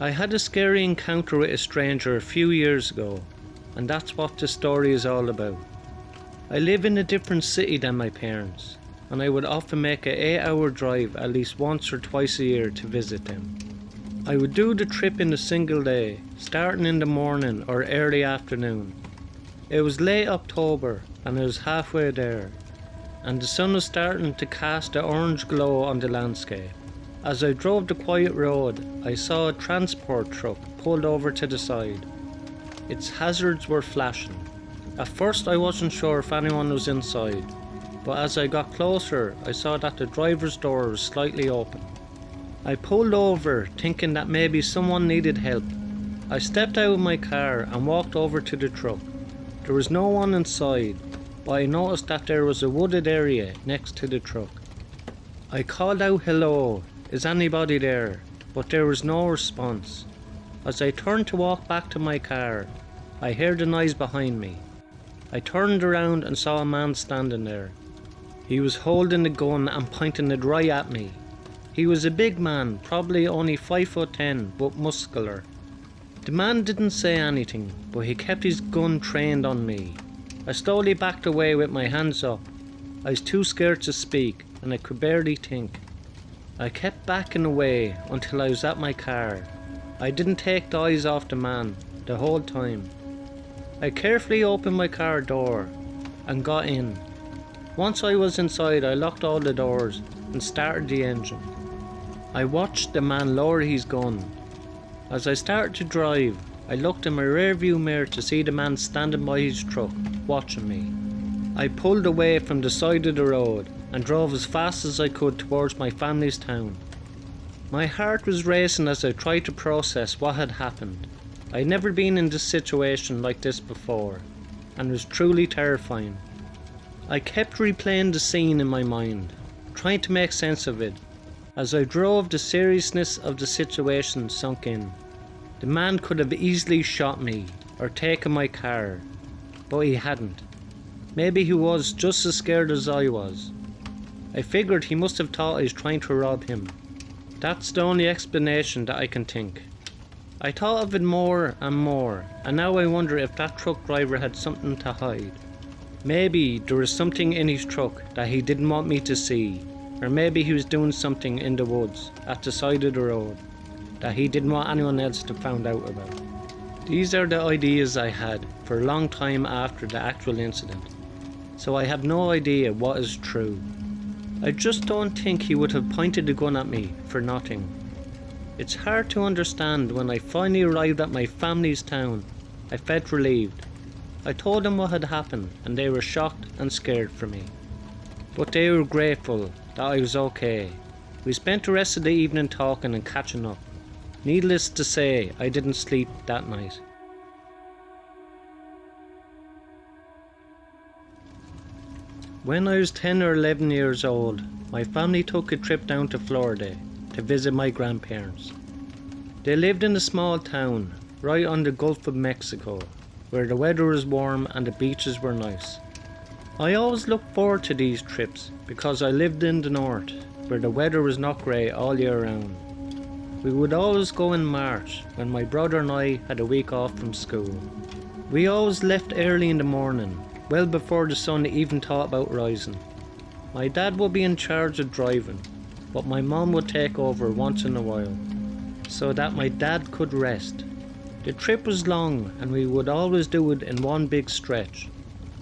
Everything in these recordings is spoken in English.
I had a scary encounter with a stranger a few years ago, and that's what the story is all about. I live in a different city than my parents, and I would often make an 8-hour drive at least once or twice a year to visit them. I would do the trip in a single day, starting in the morning or early afternoon. It was late October and I was halfway there, and the sun was starting to cast an orange glow on the landscape. As I drove the quiet road, I saw a transport truck pulled over to the side. Its hazards were flashing. At first I wasn't sure if anyone was inside, but as I got closer I saw that the driver's door was slightly open. I pulled over thinking that maybe someone needed help. I stepped out of my car and walked over to the truck. There was no one inside, but I noticed that there was a wooded area next to the truck. I called out hello, is anybody there? But there was no response. As I turned to walk back to my car, I heard a noise behind me. I turned around and saw a man standing there. He was holding a gun and pointing it right at me. He was a big man, probably only 5'10", but muscular. The man didn't say anything, but he kept his gun trained on me. I slowly backed away with my hands up. I was too scared to speak, and I could barely think. I kept backing away until I was at my car. I didn't take the eyes off the man the whole time. I carefully opened my car door and got in. Once I was inside, I locked all the doors and started the engine. I watched the man lower his gun. As I started to drive, I looked in my rearview mirror to see the man standing by his truck, watching me. I pulled away from the side of the road and drove as fast as I could towards my family's town. My heart was racing as I tried to process what had happened. I'd never been in this situation like this before, and it was truly terrifying. I kept replaying the scene in my mind, trying to make sense of it. As I drove, the seriousness of the situation sunk in. The man could have easily shot me or taken my car, but he hadn't. Maybe he was just as scared as I was. I figured he must have thought I was trying to rob him. That's the only explanation that I can think. I thought of it more, and now I wonder if that truck driver had something to hide. Maybe there was something in his truck that he didn't want me to see, or maybe he was doing something in the woods at the side of the road that he didn't want anyone else to find out about. These are the ideas I had for a long time after the actual incident, so I have no idea what is true. I just don't think he would have pointed the gun at me for nothing. It's hard to understand. When I finally arrived at my family's town, I felt relieved. I told them what had happened and they were shocked and scared for me. But they were grateful that I was okay. We spent the rest of the evening talking and catching up. Needless to say, I didn't sleep that night. When I was 10 or 11 years old, my family took a trip down to Florida to visit my grandparents. They lived in a small town right on the Gulf of Mexico, where the weather was warm and the beaches were nice. I always looked forward to these trips because I lived in the north, where the weather was not great all year round. We would always go in March when my brother and I had a week off from school. We always left early in the morning, well before the sun even thought about rising. My dad would be in charge of driving, but my mom would take over once in a while, so that my dad could rest. The trip was long and we would always do it in one big stretch,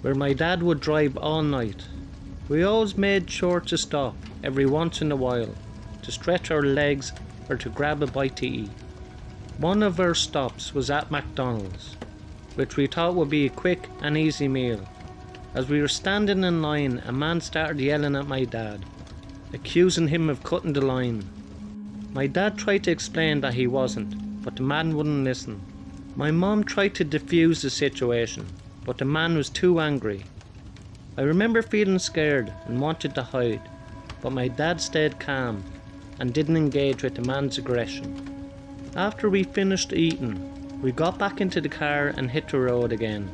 where my dad would drive all night. We always made sure to stop every once in a while to stretch our legs or to grab a bite to eat. One of our stops was at McDonald's, which we thought would be a quick and easy meal. As we were standing in line, a man started yelling at my dad, accusing him of cutting the line. My dad tried to explain that he wasn't, but the man wouldn't listen. My mom tried to defuse the situation, but the man was too angry. I remember feeling scared and wanted to hide, but my dad stayed calm and didn't engage with the man's aggression. After we finished eating, we got back into the car and hit the road again.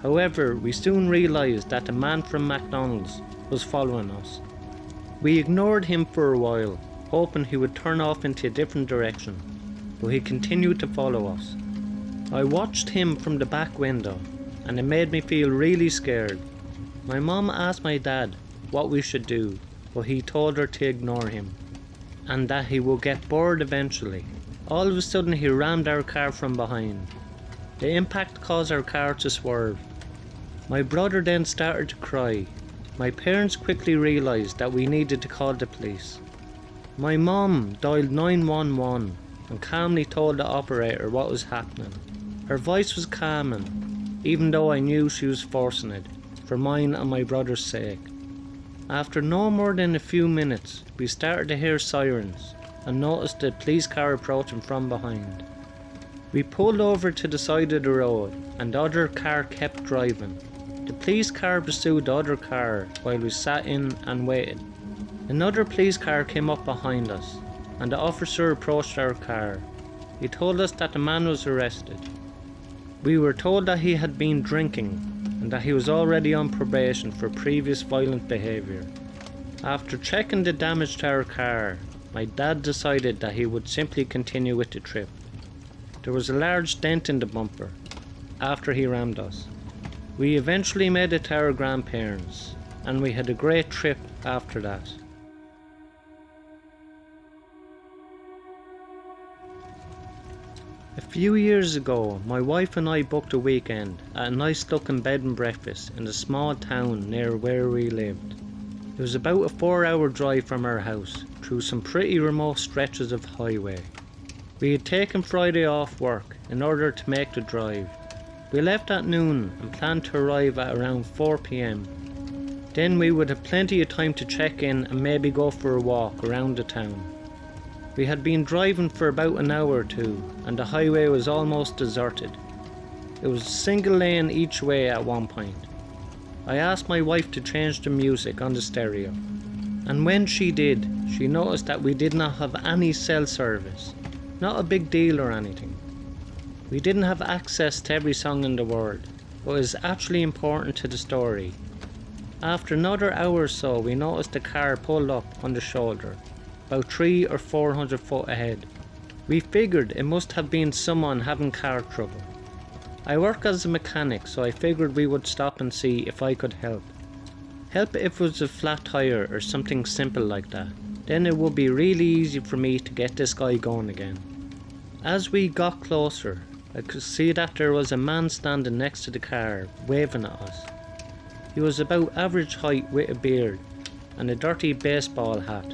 However, we soon realised that the man from McDonald's was following us. We ignored him for a while, hoping he would turn off into a different direction. but he continued to follow us. I watched him from the back window, and it made me feel really scared. My mom asked my dad what we should do, but he told her to ignore him, and that he would get bored eventually. All of a sudden he rammed our car from behind. The impact caused our car to swerve. My brother then started to cry. My parents quickly realised that we needed to call the police. My mom dialed 911 and calmly told the operator what was happening. Her voice was calming, even though I knew she was forcing it, for mine and my brother's sake. After no more than a few minutes, we started to hear sirens and noticed the police car approaching from behind. We pulled over to the side of the road and the other car kept driving. The police car pursued the other car while we sat in and waited. Another police car came up behind us and the officer approached our car. He told us that the man was arrested. We were told that he had been drinking and that he was already on probation for previous violent behaviour. After checking the damage to our car, my dad decided that he would simply continue with the trip. There was a large dent in the bumper after he rammed us. We eventually made it to our grandparents, and we had a great trip after that. A few years ago, my wife and I booked a weekend at a nice looking bed and breakfast in a small town near where we lived. It was about a 4-hour drive from our house, through some pretty remote stretches of highway. We had taken Friday off work in order to make the drive. We left at noon and planned to arrive at around 4 PM. Then we would have plenty of time to check in and maybe go for a walk around the town. We had been driving for about an hour or two and the highway was almost deserted. It was a single lane each way at one point. I asked my wife to change the music on the stereo, and when she did, she noticed that we did not have any cell service. Not a big deal or anything. We didn't have access to every song in the world, but it is actually important to the story. After another hour or so, we noticed the car pulled up on the shoulder, about 300 or 400 foot ahead. We figured it must have been someone having car trouble. I work as a mechanic, so I figured we would stop and see if I could help. Help if it was a flat tire or something simple like that. Then it would be really easy for me to get this guy going again. As we got closer, I could see that there was a man standing next to the car, waving at us. He was about average height with a beard and a dirty baseball hat.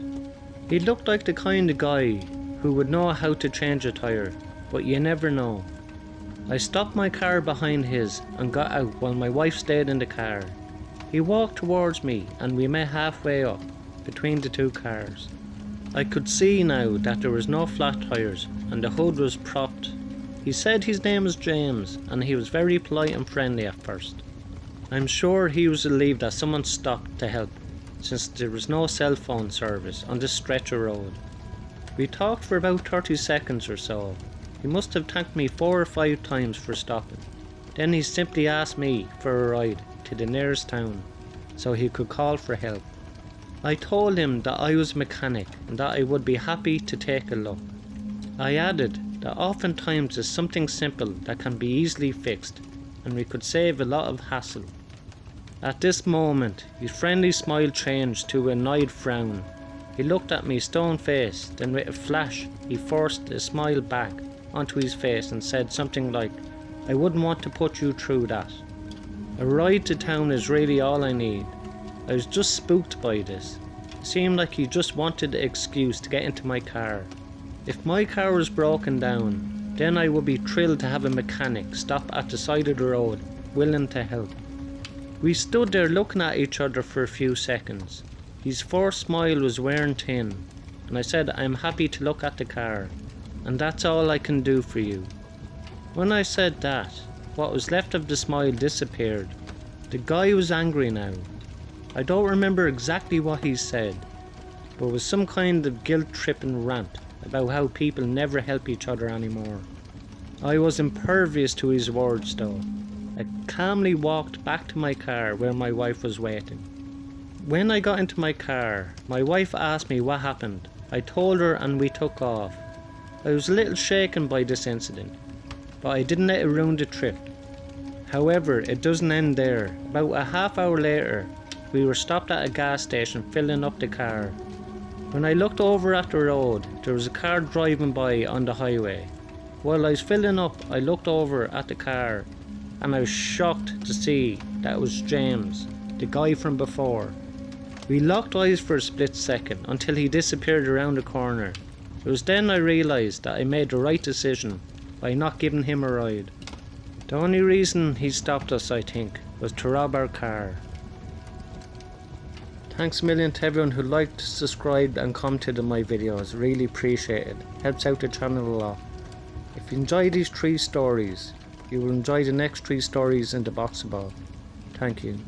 He looked like the kind of guy who would know how to change a tire, but you never know. I stopped my car behind his and got out while my wife stayed in the car. He walked towards me and we met halfway up between the two cars. I could see now that there was no flat tires and the hood was propped. He said his name was James and he was very polite and friendly at first. I'm sure he was relieved that someone stopped to help, since there was no cell phone service on this stretch of road. We talked for about 30 seconds or so. He must have thanked me 4 or 5 times for stopping. Then he simply asked me for a ride to the nearest town so he could call for help. I told him that I was a mechanic and that I would be happy to take a look. I added that oftentimes it's something simple that can be easily fixed and we could save a lot of hassle. At this moment, his friendly smile changed to an annoyed frown. He looked at me stone-faced, then with a flash he forced a smile back onto his face and said something like, "I wouldn't want to put you through that. A ride to town is really all I need." I was just spooked by this. It seemed like he just wanted an excuse to get into my car. If my car was broken down, then I would be thrilled to have a mechanic stop at the side of the road, willing to help. We stood there looking at each other for a few seconds. His forced smile was wearing thin, and I said, "I'm happy to look at the car, and that's all I can do for you." When I said that, what was left of the smile disappeared. The guy was angry now. I don't remember exactly what he said, but it was some kind of guilt-tripping rant about how people never help each other anymore. I was impervious to his words though. I calmly walked back to my car where my wife was waiting. When I got into my car, my wife asked me what happened. I told her and we took off. I was a little shaken by this incident, but I didn't let it ruin the trip. However, it doesn't end there. About a half hour later, we were stopped at a gas station filling up the car. When I looked over at the road, there was a car driving by on the highway. While I was filling up, I looked over at the car and I was shocked to see that it was James, the guy from before. We locked eyes for a split second until he disappeared around the corner. It was then I realised that I made the right decision by not giving him a ride. The only reason he stopped us, I think, was to rob our car. Thanks a million to everyone who liked, subscribed and commented on my videos. Really appreciate it. Helps out the channel a lot. If you enjoy these 3 stories, you will enjoy the next 3 stories in the box above. Thank you.